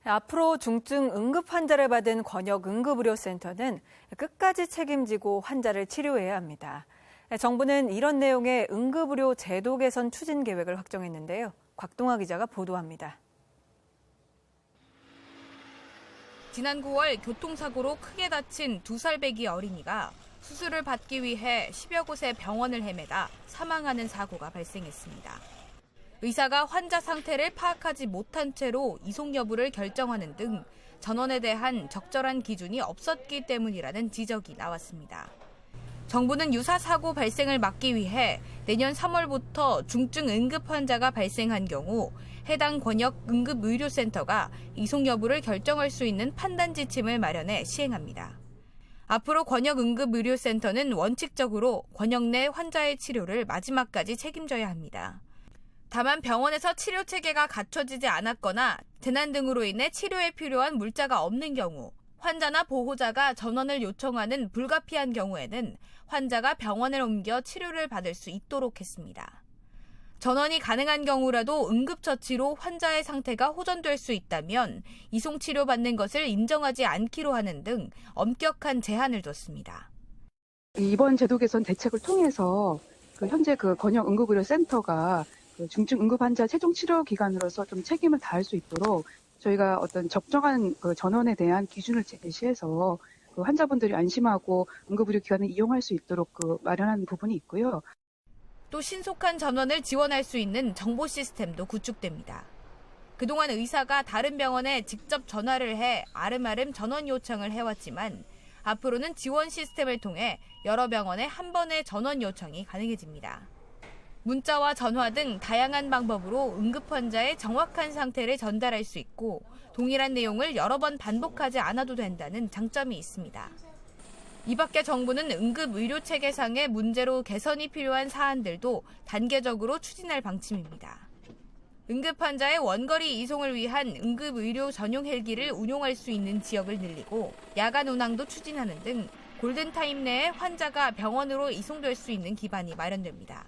앞으로 중증 응급 환자를 받은 권역 응급의료센터는 끝까지 책임지고 환자를 치료해야 합니다. 정부는 이런 내용의 응급의료 제도 개선 추진 계획을 확정했는데요. 곽동아 기자가 보도합니다. 지난 9월 교통사고로 크게 다친 2살 배기 어린이가 수술을 받기 위해 10여 곳의 병원을 헤매다 사망하는 사고가 발생했습니다. 의사가 환자 상태를 파악하지 못한 채로 이송 여부를 결정하는 등 전원에 대한 적절한 기준이 없었기 때문이라는 지적이 나왔습니다. 정부는 유사 사고 발생을 막기 위해 내년 3월부터 중증 응급 환자가 발생한 경우 해당 권역 응급의료센터가 이송 여부를 결정할 수 있는 판단 지침을 마련해 시행합니다. 앞으로 권역 응급의료센터는 원칙적으로 권역 내 환자의 치료를 마지막까지 책임져야 합니다. 다만 병원에서 치료 체계가 갖춰지지 않았거나 재난 등으로 인해 치료에 필요한 물자가 없는 경우, 환자나 보호자가 전원을 요청하는 불가피한 경우에는 환자가 병원을 옮겨 치료를 받을 수 있도록 했습니다. 전원이 가능한 경우라도 응급처치로 환자의 상태가 호전될 수 있다면 이송 치료받는 것을 인정하지 않기로 하는 등 엄격한 제한을 뒀습니다. 이번 제도 개선 대책을 통해서 현재 권역 응급의료센터가 중증 응급 환자 최종 치료 기관으로서 좀 책임을 다할 수 있도록 저희가 어떤 적정한 전원에 대한 기준을 제시해서 환자분들이 안심하고 응급의료기관을 이용할 수 있도록 마련한 부분이 있고요. 또 신속한 전원을 지원할 수 있는 정보 시스템도 구축됩니다. 그동안 의사가 다른 병원에 직접 전화를 해 아름아름 전원 요청을 해왔지만 앞으로는 지원 시스템을 통해 여러 병원에 한 번의 전원 요청이 가능해집니다. 문자와 전화 등 다양한 방법으로 응급 환자의 정확한 상태를 전달할 수 있고 동일한 내용을 여러 번 반복하지 않아도 된다는 장점이 있습니다. 이 밖에 정부는 응급 의료 체계상의 문제로 개선이 필요한 사안들도 단계적으로 추진할 방침입니다. 응급 환자의 원거리 이송을 위한 응급 의료 전용 헬기를 운용할 수 있는 지역을 늘리고 야간 운항도 추진하는 등 골든타임 내에 환자가 병원으로 이송될 수 있는 기반이 마련됩니다.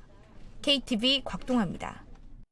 KTV 곽동아입니다.